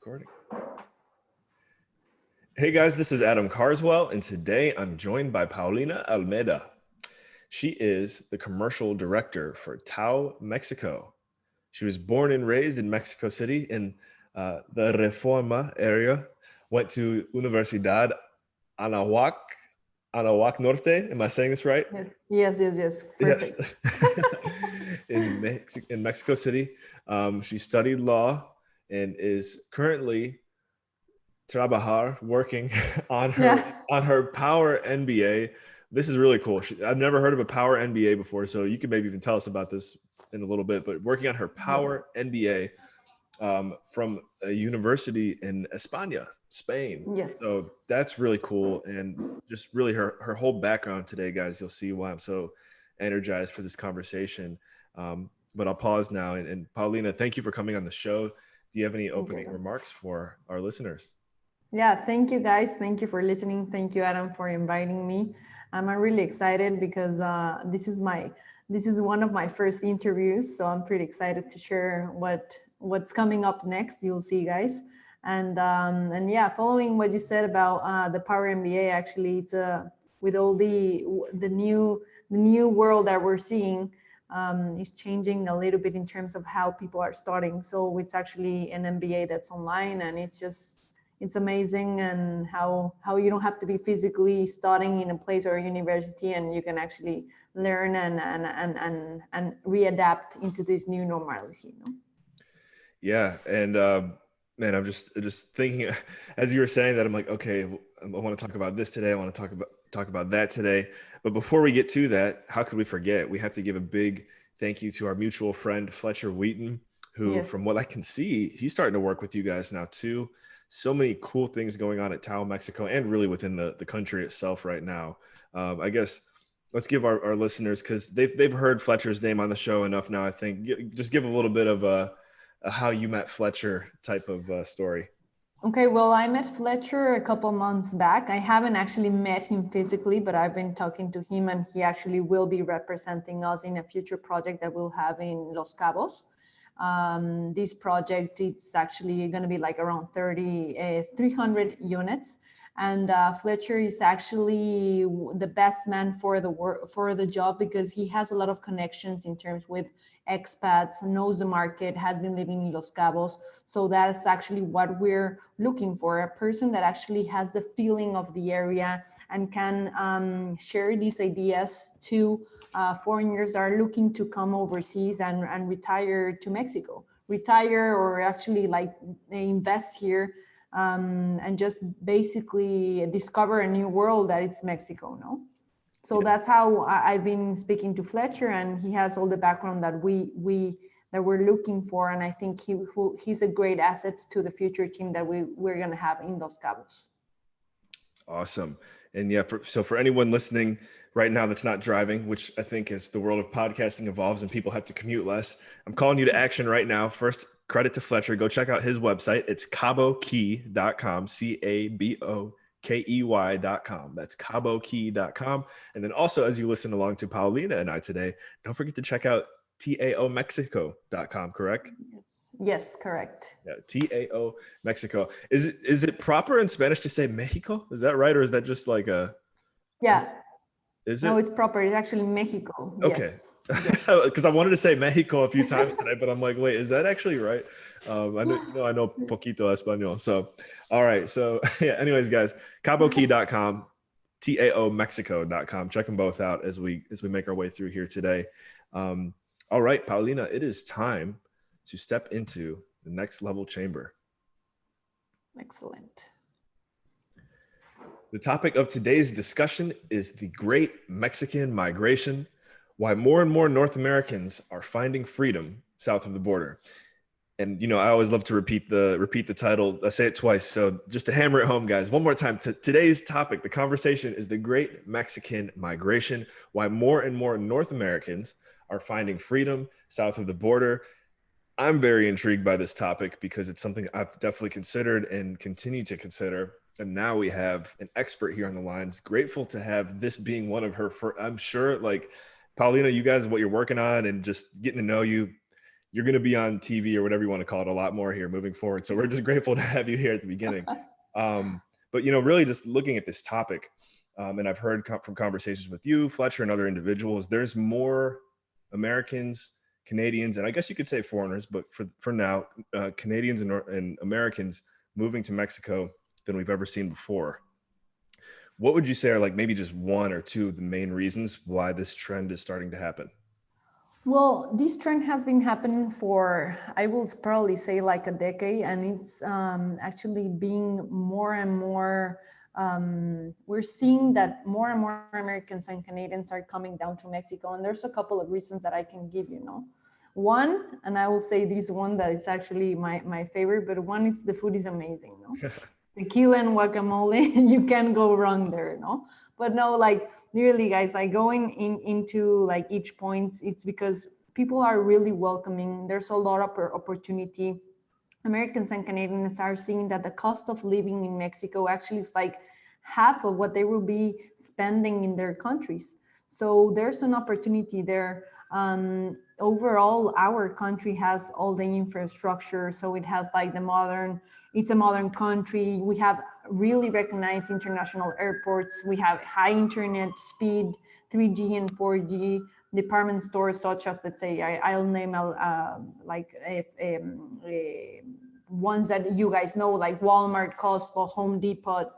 Recording. Hey guys, this is Adam Carswell, and today I'm joined by Paulina Almeida. She is the commercial director for Tao Mexico. She was born and raised in Mexico City in the Reforma area, went to Universidad Anahuac Norte. Am I saying this right? Yes. Perfect. Yes. in Mexico City. She studied law and is currently working on her Power MBA. This is really cool. I've never heard of a Power MBA before, so you can maybe even tell us about this in a little bit. But working on her Power MBA from a university in España, Spain. Yes. So that's really cool, and just really her whole background today, guys. You'll see why I'm so energized for this conversation. But I'll pause now. And Paulina, thank you for coming on the show. Do you have any opening remarks for our listeners? Yeah, thank you guys. Thank you for listening. Thank you, Adam, for inviting me. I'm really excited because this is one of my first interviews, so I'm pretty excited to share what's coming up next. You'll see, guys. And yeah, following what you said about the Power MBA, actually, it's with all the new world that we're seeing. Is changing a little bit in terms of how people are studying. So it's actually an MBA that's online, and it's amazing, and how you don't have to be physically studying in a place or a university, and you can actually learn and readapt into this new normality. Yeah, and man, I'm just thinking as you were saying that, I'm like, okay, I want to talk about this today. I want to talk about that today. But before we get to that, how could we forget? We have to give a big thank you to our mutual friend Fletcher Wheaton, who, from what I can see, he's starting to work with you guys now too. So many cool things going on at Tao Mexico and really within the country itself right now. I guess let's give our listeners, because they've heard Fletcher's name on the show enough now, I think. Just give a little bit of a how you met Fletcher type of story. Okay, well, I met Fletcher a couple months back. I haven't actually met him physically, but I've been talking to him, and he actually will be representing us in a future project that we'll have in Los Cabos. This project, it's actually going to be like around 300 units. And Fletcher is actually the best man for the job, because he has a lot of connections in terms with expats, knows the market, has been living in Los Cabos. So that's actually what we're looking for, a person that actually has the feeling of the area and can share these ideas to foreigners that are looking to come overseas and retire to Mexico, or actually like invest here. And just basically discover a new world that it's Mexico, no? So that's how I've been speaking to Fletcher, and he has all the background that we're looking for, and I think he's a great asset to the future team that we're gonna have in Los Cabos. Awesome. And yeah, so for anyone listening right now that's not driving, which I think as the world of podcasting evolves and people have to commute less, I'm calling you to action right now. First, credit to Fletcher. Go check out his website. It's cabokey.com, CABOKEY.com. That's cabokey.com. And then also, as you listen along to Paulina and I today, don't forget to check out TAOmexico.com, correct? Yes, correct. Yeah, TAO Mexico. Is it proper in Spanish to say Mexico? Is that right? Or is that just like a... Yeah. Is it? No, it's proper. It's actually Mexico. Okay. Yes. Because I wanted to say Mexico a few times today, but I'm like, wait, is that actually right? I know poquito español. So, all right. So yeah, anyways, guys, cabokey.com, TAOmexico.com. Check them both out as we make our way through here today. All right, Paulina, it is time to step into the next level chamber. Excellent. The topic of today's discussion is the Great Mexican Migration, why more and more North Americans are finding freedom south of the border. And, I always love to repeat the title. I say it twice. So just to hammer it home, guys, one more time. Today's topic, the conversation, is the Great Mexican Migration, why more and more North Americans are finding freedom south of the border. I'm very intrigued by this topic because it's something I've definitely considered and continue to consider. And now we have an expert here on the lines. Grateful to have this being one of her, I'm sure, like, Paulina, you guys, what you're working on and just getting to know you, you're going to be on TV or whatever you want to call it a lot more here moving forward. So we're just grateful to have you here at the beginning. But, you know, really just looking at this topic, and I've heard from conversations with you, Fletcher, and other individuals, there's more Americans, Canadians, and I guess you could say foreigners, but for now, Canadians and Americans moving to Mexico than we've ever seen before. What would you say are like maybe just one or two of the main reasons why this trend is starting to happen? Well, this trend has been happening for, I will probably say like a decade, and it's actually being more and more, we're seeing that more and more Americans and Canadians are coming down to Mexico. And there's a couple of reasons that I can give, you know. One, and I will say this one that it's actually my favorite, but one is the food is amazing, no? Tequila and guacamole, you can't go wrong there, no? But no, like really guys, like going into like each points, it's because people are really welcoming. There's a lot of opportunity. Americans and Canadians are seeing that the cost of living in Mexico actually is like half of what they will be spending in their countries. So there's an opportunity there. Overall, our country has all the infrastructure. So it has like it's a modern country. We have really recognized international airports. We have high internet speed, 3G and 4G, department stores such as, let's say, I'll name ones that you guys know, like Walmart, Costco, Home Depot.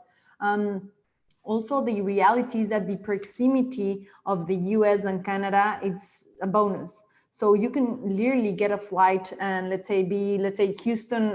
Also, the reality is that the proximity of the US and Canada, it's a bonus. So you can literally get a flight and let's say Houston,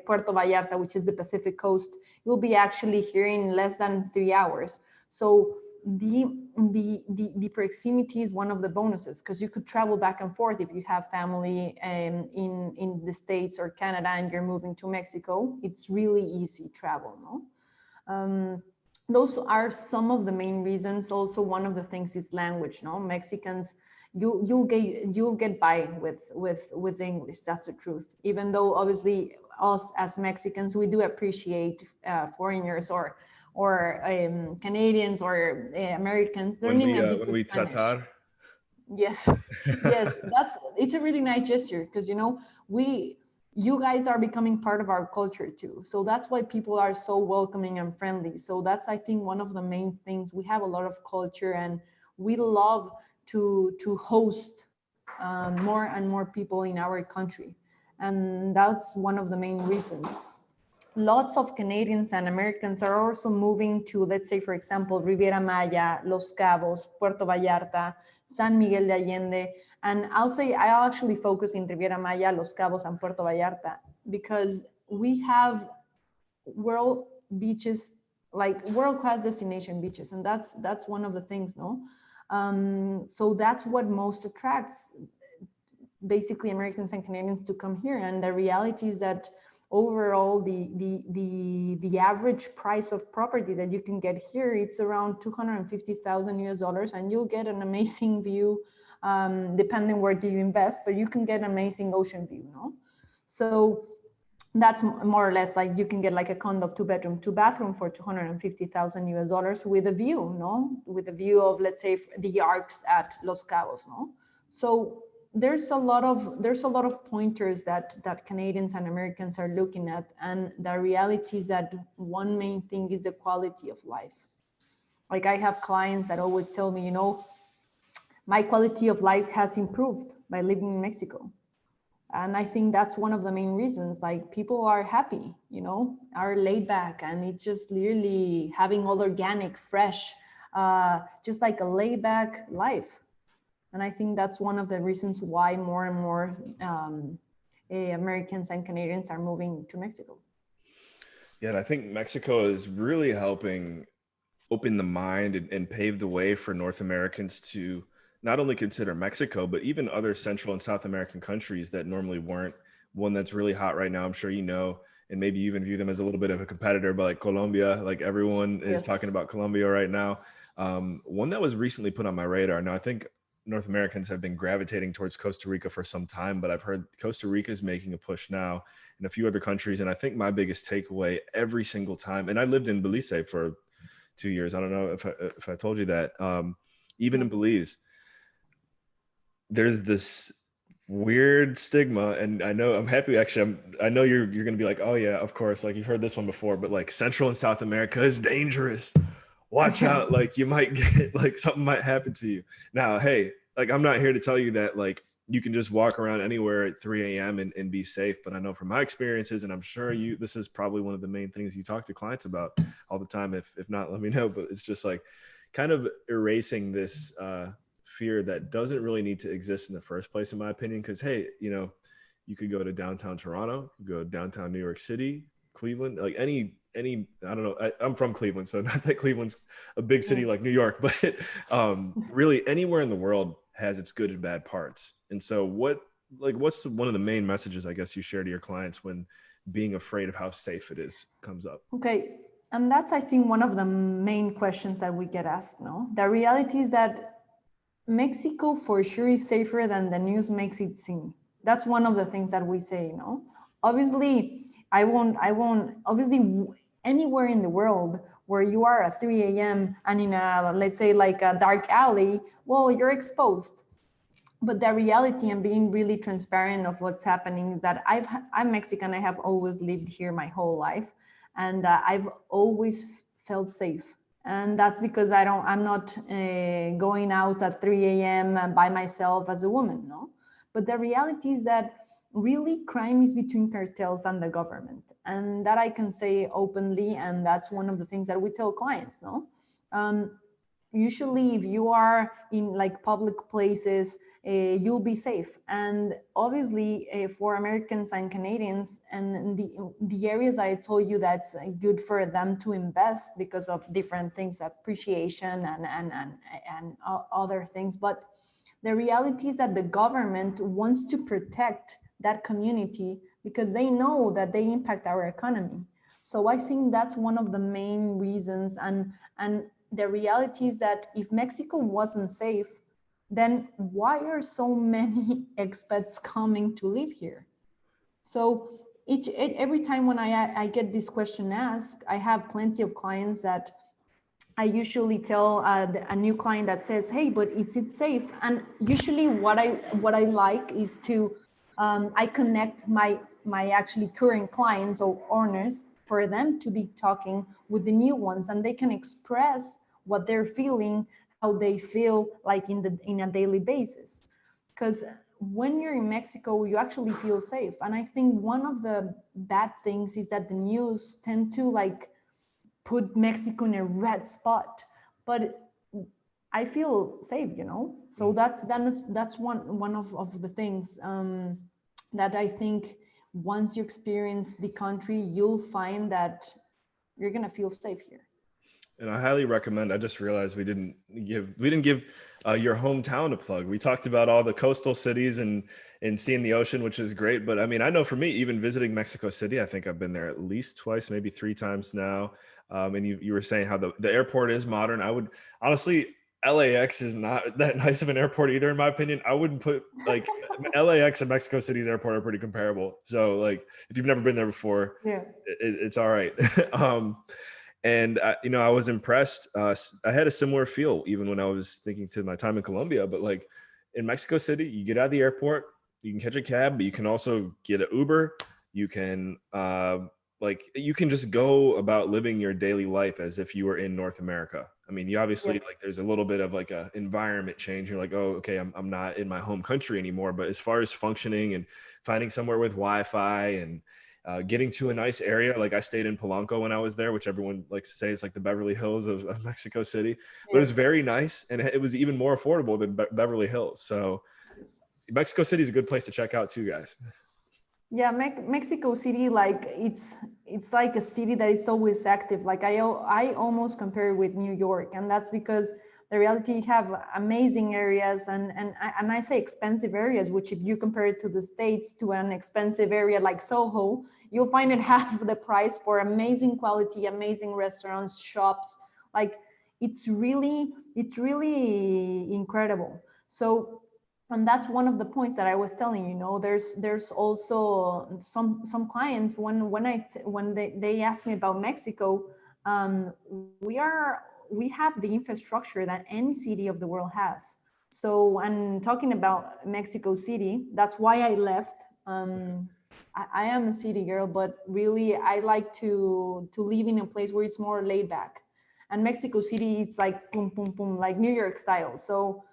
Puerto Vallarta, which is the Pacific coast, you'll be actually here in less than 3 hours. So the proximity is one of the bonuses, because you could travel back and forth if you have family in the States or Canada and you're moving to Mexico. It's really easy travel, no? Those are some of the main reasons. Also, one of the things is language, no? Mexicans, you'll get by with English. That's the truth. Even though obviously us as Mexicans, we do appreciate foreigners or Canadians or Americans learning a bit When of we Spanish. tratar. Yes, yes, it's a really nice gesture, because you know you guys are becoming part of our culture too. So that's why people are so welcoming and friendly. So that's, I think, one of the main things. We have a lot of culture, and we love to host more and more people in our country, and that's one of the main reasons. Lots of Canadians and Americans are also moving to, let's say, for example, Riviera Maya, Los Cabos, Puerto Vallarta, San Miguel de Allende. And I'll actually focus in Riviera Maya, Los Cabos, and Puerto Vallarta, because we have world beaches, like world-class destination beaches. And that's one of the things, no? So that's what most attracts basically Americans and Canadians to come here. And the reality is that overall the average price of property that you can get here, it's around 250,000 US dollars, and you'll get an amazing view, depending where do you invest, but you can get an amazing ocean view, no? So that's more or less like you can get like a condo of 2 bedroom, 2 bathroom for 250,000 US dollars with a view, no? With a view of, let's say, the arcs at Los Cabos, no? So there's a lot of pointers that Canadians and Americans are looking at, and the reality is that one main thing is the quality of life. Like I have clients that always tell me, you know, my quality of life has improved by living in Mexico. And I think that's one of the main reasons. Like people are happy, you know, are laid back, and it's just literally having all organic, fresh, just like a laid back life. And I think that's one of the reasons why more and more Americans and Canadians are moving to Mexico. Yeah, and I think Mexico is really helping open the mind and pave the way for North Americans to not only consider Mexico, but even other Central and South American countries that normally weren't. One that's really hot right now, I'm sure you know, and maybe you even view them as a little bit of a competitor, but like Colombia, like everyone is Yes. talking about Colombia right now. One that was recently put on my radar. Now, I think North Americans have been gravitating towards Costa Rica for some time, but I've heard Costa Rica is making a push now, and a few other countries. And I think my biggest takeaway every single time, and I lived in Belize for 2 years. I don't know if I told you that. Even in Belize, there's this weird stigma. And I know I'm happy actually. I know you're gonna be like, oh yeah, of course, like you've heard this one before, but like Central and South America is dangerous. Watch out, like you might get like something might happen to you. Now, hey, like I'm not here to tell you that like you can just walk around anywhere at 3 a.m. And be safe. But I know from my experiences, and I'm sure you this is probably one of the main things you talk to clients about all the time. If not, let me know. But it's just like kind of erasing this fear that doesn't really need to exist in the first place, in my opinion. Because hey, you could go to downtown Toronto, you go to downtown New York City, Cleveland, like any I don't know. I'm from Cleveland, so not that Cleveland's a big city like New York, but really anywhere in the world has its good and bad parts. And so what's one of the main messages I guess you share to your clients when being afraid of how safe it is comes up? Okay. And that's, I think, one of the main questions that we get asked, no? The reality is that Mexico for sure is safer than the news makes it seem. That's one of the things that we say, no? Obviously, obviously, anywhere in the world where you are at 3 a.m. and in a, let's say, like a dark alley, well, you're exposed. But the reality and being really transparent of what's happening is that I'm Mexican. I have always lived here my whole life, and I've always felt safe. And that's because I'm not going out at 3 a.m. by myself as a woman, no. But the reality is that really crime is between cartels and the government, and that I can say openly, and that's one of the things that we tell clients, no. Usually if you are in like public places, you'll be safe. And obviously for Americans and Canadians, and the areas that I told you that's good for them to invest because of different things, appreciation and other things. But the reality is that the government wants to protect that community because they know that they impact our economy. So I think that's one of the main reasons. And the reality is that if Mexico wasn't safe, then why are so many expats coming to live here? So every time when I get this question asked, I have plenty of clients that I usually tell a new client that says, "Hey, but is it safe?" And usually, what I like is to I connect my actually current clients or owners for them to be talking with the new ones, and they can express what they're feeling, how they feel like in a daily basis. Because when you're in Mexico, you actually feel safe. And I think one of the bad things is that the news tend to like put Mexico in a red spot, but I feel safe, you know. So that's one of the things that I think once you experience the country, you'll find that you're gonna feel safe here. And I highly recommend. I just realized we didn't give your hometown a plug. We talked about all the coastal cities and seeing the ocean, which is great. But I mean, I know for me, even visiting Mexico City, I think I've been there at least twice, maybe three times now. And you were saying how the airport is modern. I would honestly, LAX is not that nice of an airport either, in my opinion. I wouldn't put like LAX and Mexico City's airport are pretty comparable. So like, if you've never been there before, Yeah. it's all right. And I was impressed. I had a similar feel even when I was thinking to my time in Colombia. But like in Mexico City, you get out of the airport, you can catch a cab, but you can also get an Uber. You can you can just go about living your daily life as if you were in North America. I mean, you obviously Yes. like there's a little bit of like a environment change. You're like, oh, okay, I'm not in my home country anymore. But as far as functioning and finding somewhere with Wi-Fi and getting to a nice area. Like I stayed in Polanco when I was there, which everyone likes to say is like the Beverly Hills of Mexico City, but it was Yes. very nice. And it was even more affordable than Beverly Hills. So Yes. Mexico City is a good place to check out too, guys. Yeah, Mexico City, like it's like a city that is always active. Like I almost compare it with New York, and that's because the reality you have amazing areas and I say expensive areas, which if you compare it to the States to an expensive area like Soho, you'll find it half the price for amazing quality, amazing restaurants, shops. Like it's really incredible. So and that's one of the points that I was telling you, know, there's also some clients when they ask me about Mexico, we have the infrastructure that any city of the world has. So, and talking about Mexico City, that's why I left. I am a city girl, but really I like to live in a place where it's more laid back. And Mexico City, it's like boom, boom, boom, like New York style. So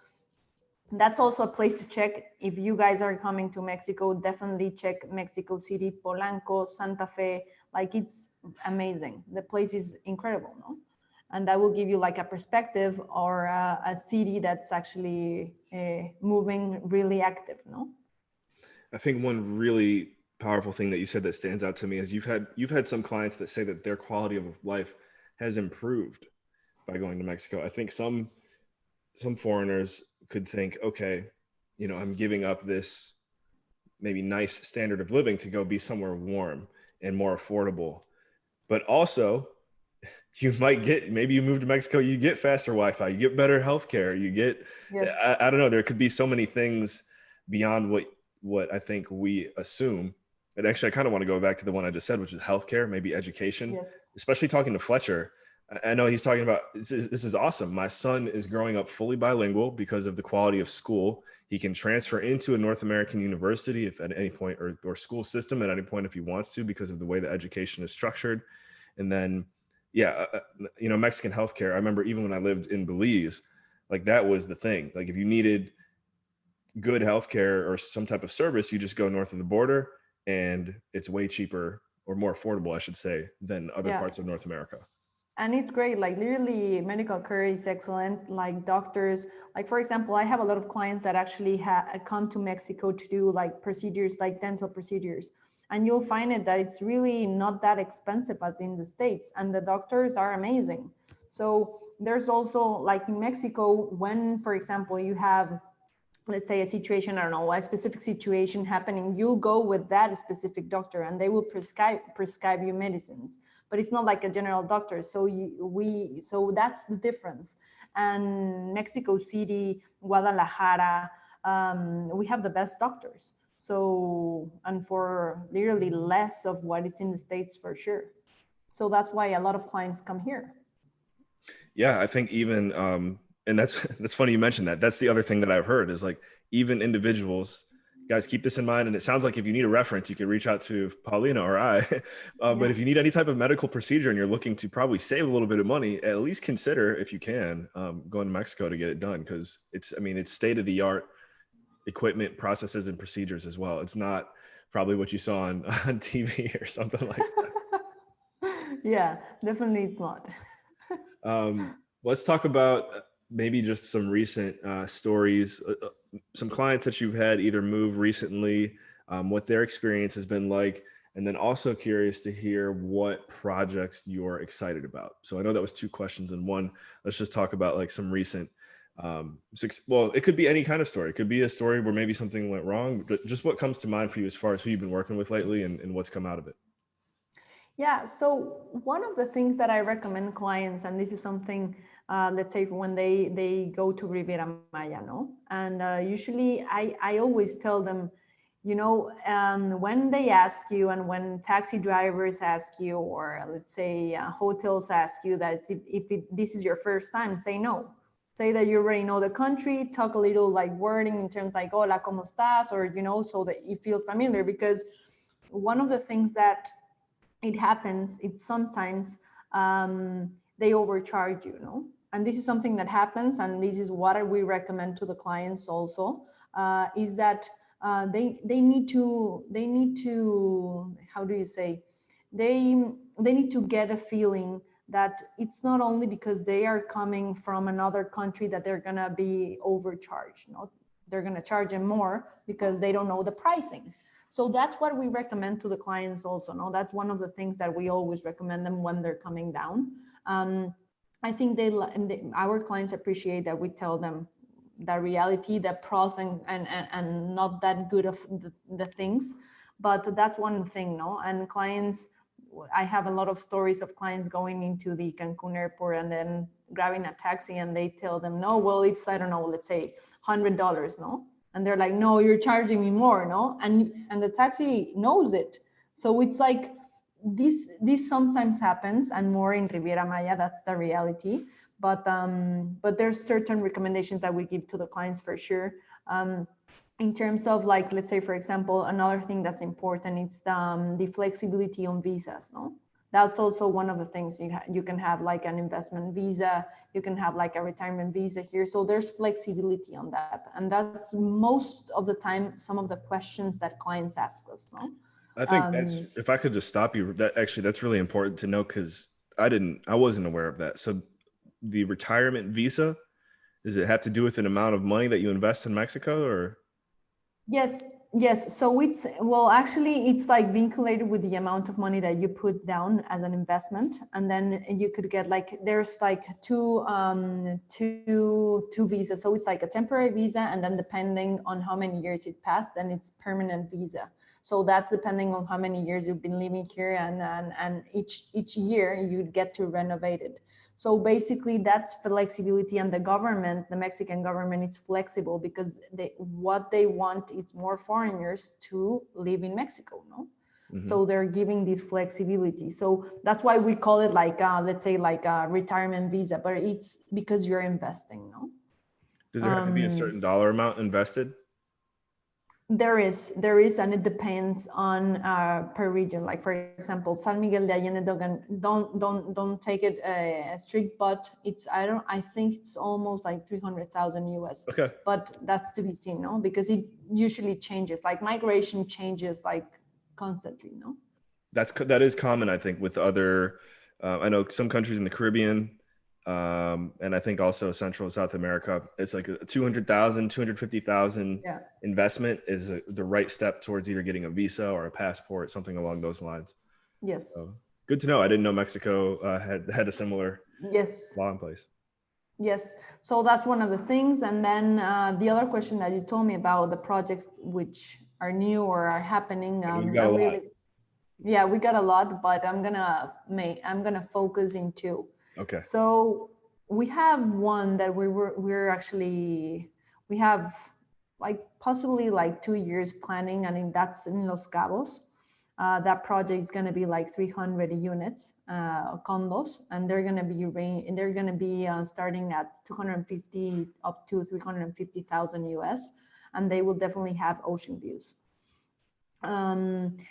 that's also a place to check. If you guys are coming to Mexico, definitely check Mexico City, Polanco, Santa Fe. Like it's amazing. The place is incredible, no? And that will give you like a perspective or a city that's actually moving really active, no? I think one really powerful thing that you said that stands out to me is you've had some clients that say that their quality of life has improved by going to Mexico. I think some foreigners could think, okay, I'm giving up this maybe nice standard of living to go be somewhere warm and more affordable. But also, you might get, maybe you move to Mexico, you get faster Wi-Fi, you get better healthcare, you get, Yes. I don't know, there could be so many things beyond what I think we assume. And actually, I kind of want to go back to the one I just said, which is healthcare, maybe education, Yes. especially talking to Fletcher. I know he's talking about this is awesome. My son is growing up fully bilingual because of the quality of school. He can transfer into a North American university if at any point, or school system at any point if he wants to, because of the way the education is structured. And then, yeah, Mexican healthcare. I remember even when I lived in Belize, like that was the thing. Like if you needed good healthcare or some type of service, you just go north of the border, and it's way cheaper or more affordable, I should say, than other Yeah. parts of North America. And it's great, like literally medical care is excellent, like doctors, like for example, I have a lot of clients that actually come to Mexico to do like procedures, like dental procedures, and you'll find it that it's really not that expensive as in the States, and the doctors are amazing. So there's also like in Mexico, when for example you have, let's say, a situation, I don't know, a specific situation happening, you'll go with that specific doctor and they will prescribe you medicines, but it's not like a general doctor. So so that's the difference. And Mexico City, Guadalajara, we have the best doctors. So, and for literally less of what is in the States for sure. So that's why a lot of clients come here. Yeah, I think even and that's that's funny you mentioned that. That's the other thing that I've heard is like even individuals, guys, keep this in mind. And it sounds like if you need a reference, you can reach out to Paulina or I. But Yeah. if you need any type of medical procedure and you're looking to probably save a little bit of money, at least consider, if you can, going to Mexico to get it done, because it's state of the art equipment, processes, and procedures as well. It's not probably what you saw on TV or something like Yeah, definitely it's not. that. Let's talk about maybe just some recent stories, some clients that you've had either move recently, what their experience has been like, and then also curious to hear what projects you're excited about. So I know that was two questions in one. Let's just talk about like some recent, well, it could be any kind of story. It could be a story where maybe something went wrong, but just what comes to mind for you as far as who you've been working with lately and what's come out of it. Yeah, so one of the things that I recommend clients, and this is something, let's say when they go to Riviera Maya, no? And usually I always tell them, when they ask you and when taxi drivers ask you, or let's say hotels ask you that this is your first time, say no. Say that you already know the country, talk a little like wording in terms like, hola, ¿cómo estás? Or, so that you feel familiar, because one of the things that it happens, it's sometimes they overcharge you, and this is something that happens, and this is what we recommend to the clients also, is that they need to how do you say, they need to get a feeling that it's not only because they are coming from another country that they're gonna be overcharged. They're gonna charge them more because they don't know the pricings. So that's what we recommend to the clients also. No, that's one of the things that we always recommend them when they're coming down. I think our clients appreciate that we tell them the reality, the pros and not that good of the things. But that's one thing, no? And clients, I have a lot of stories of clients going into the Cancun airport and then grabbing a taxi and they tell them, no, well, it's, I don't know, let's say $100, no? And they're like, no, you're charging me more, no? And the taxi knows it. So it's like this sometimes happens, and more in Riviera Maya, that's the reality. but there's certain recommendations that we give to the clients for sure. In terms of like, let's say, for example, another thing that's important, it's the flexibility on visas, no? That's also one of the things you can have like an investment visa, you can have like a retirement visa here. So there's flexibility on that. And that's most of the time, some of the questions that clients ask us, no? I think that's, if I could just stop you, that actually, that's really important to know, because I wasn't aware of that. So the retirement visa, does it have to do with an amount of money that you invest in Mexico, or? Yes, yes. So it's, well, actually, it's like vinculated with the amount of money that you put down as an investment, and then you could get like, there's like two visas. So it's like a temporary visa, and then depending on how many years it passed, then it's permanent visa. So that's depending on how many years you've been living here, and each year you get to renovate it. So basically, that's flexibility, and the government, the Mexican government, is flexible because what they want is more foreigners to live in Mexico, no? Mhm. So they're giving this flexibility. So that's why we call it like, let's say, like a retirement visa, but it's because you're investing, no? Does there have to be a certain dollar amount invested? There is, and it depends on per region. Like for example, San Miguel de Allende, don't take it strict, but it's, I think it's almost like 300,000 US. Okay. But that's to be seen, no? Because it usually changes. Like migration changes like constantly, no? That is common, I think, with other. I know some countries in the Caribbean, and I think also Central and South America. It's like a 200,000, 250,000 Yeah. investment is the right step towards either getting a visa or a passport, something along those lines. Yes. So, good to know. I didn't know Mexico had a similar Yes. law in place. Yes, so that's one of the things. And then the other question that you told me about the projects which are new or are happening, We've got a lot. Yeah, we got a lot, but I'm gonna focus in two. Okay. So we have one that we have like possibly like 2 years planning, and that's in Los Cabos. That project is going to be like 300 units, condos, and they're going to be starting at 250 up to 350,000 US, and they will definitely have ocean views.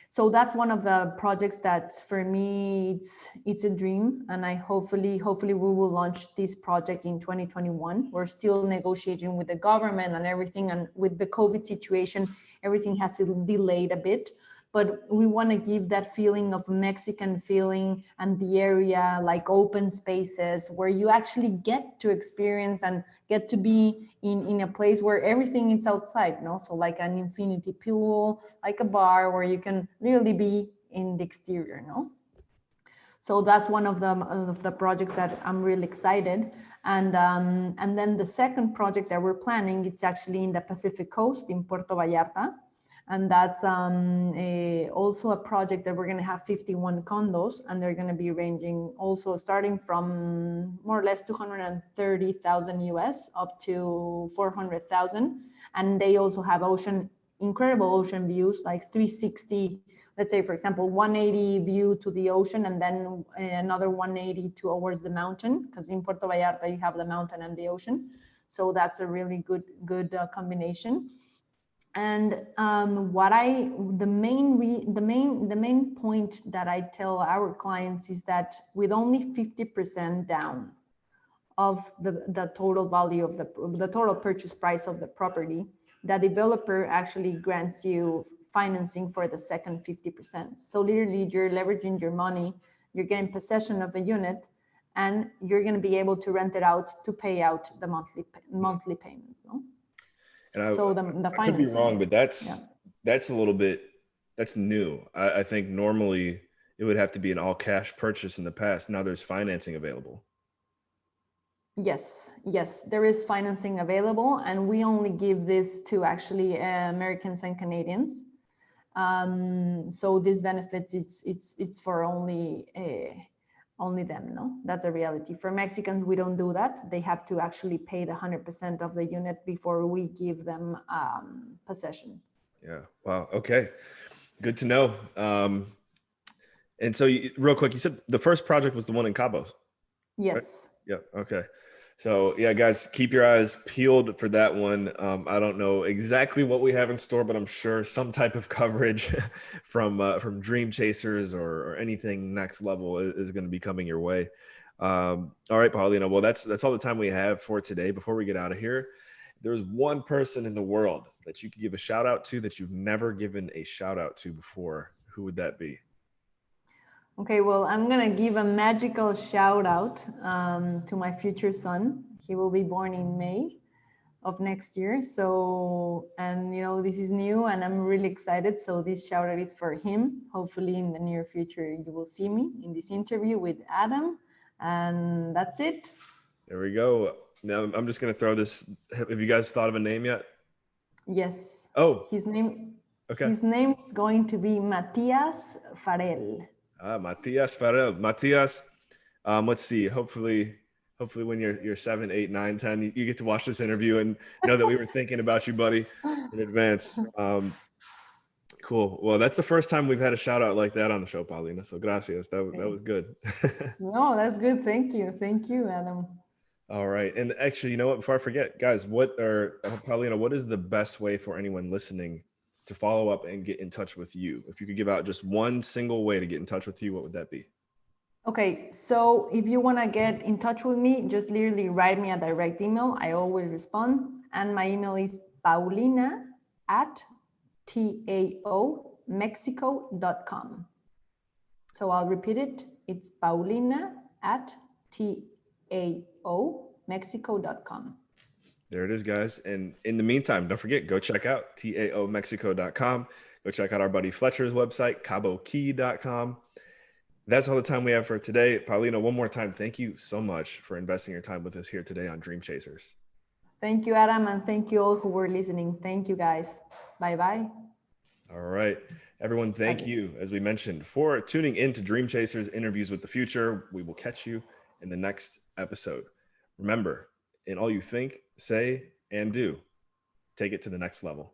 So that's one of the projects that for me it's a dream, and I hopefully we will launch this project in 2021. We're still negotiating with the government and everything, and with the COVID situation everything has delayed a bit, but we want to give that feeling of Mexican feeling, and the area like open spaces where you actually get to experience and get to be in a place where everything is outside, no? So like an infinity pool, like a bar where you can literally be in the exterior, no? So that's one of the projects that I'm really excited. And then the second project that we're planning, it's actually in the Pacific Coast in Puerto Vallarta. And that's also a project that we're going to have 51 condos, and they're going to be ranging also starting from more or less 230,000 US up to 400,000. And they also have incredible ocean views, like 360, let's say, for example, 180 view to the ocean, and then another 180 towards the mountain, because in Puerto Vallarta you have the mountain and the ocean. So that's a really good combination. And the main point that I tell our clients is that with only 50% down of the total value of the total purchase price of the property, the developer actually grants you financing for the second 50%. So literally you're leveraging your money, you're getting possession of a unit, and you're going to be able to rent it out to pay out the monthly payments, no? And So the I could be financing. wrong, but that's a little bit, that's new. I think normally it would have to be an all cash purchase in the past. Now there's financing available. Yes, there is financing available, and we only give this to actually Americans and Canadians. So this benefit it's for only them, no? That's a reality. For Mexicans, we don't do that. They have to actually pay the 100% of the unit before we give them possession. Yeah. Wow. Okay. Good to know. And so real quick, you said the first project was the one in Cabos. Yes. Yep. Okay. So yeah, guys, keep your eyes peeled for that one. I don't know exactly what we have in store, but I'm sure some type of coverage from Dream Chasers or anything next level is going to be coming your way. All right, Paulina. Well, that's all the time we have for today. Before we get out of here, there's one person in the world that you could give a shout out to that you've never given a shout out to before. Who would that be? Okay, well, I'm gonna give a magical shout out to my future son. He will be born in May of next year. So, and this is new and I'm really excited. So, this shout out is for him. Hopefully, in the near future, you will see me in this interview with Adam. And that's it. There we go. Now I'm just gonna throw this. Have you guys thought of a name yet? Yes. Oh, His name. okay. His name is going to be Matias Farel. Matias Farel. Matias, let's see. Hopefully when you're 7, 8, 9, 10, you get to watch this interview and know that we were thinking about you, buddy, in advance. Cool. Well, that's the first time we've had a shout out like that on the show, Paulina. So gracias. That was good. No, that's good. Thank you. Thank you, Adam. All right. And actually, you know what? Before I forget, guys, Paulina, what is the best way for anyone listening to follow up and get in touch with you? If you could give out just one single way to get in touch with you, what would that be? Okay, so if you want to get in touch with me, just literally write me a direct email. I always respond. And my email is paulina at taomexico.com. So I'll repeat it. It's paulina at taomexico.com. There it is, guys. And in the meantime, don't forget, go check out taomexico.com. Go check out our buddy Fletcher's website, cabokey.com. That's all the time we have for today. Paulina, one more time, thank you so much for investing your time with us here today on Dream Chasers. Thank you, Adam, and thank you all who were listening. Thank you, guys. Bye-bye. All right. Everyone, thank you, as we mentioned, for tuning in to Dream Chasers Interviews with the Future. We will catch you in the next episode. Remember, in all you think, say, and do, take it to the next level.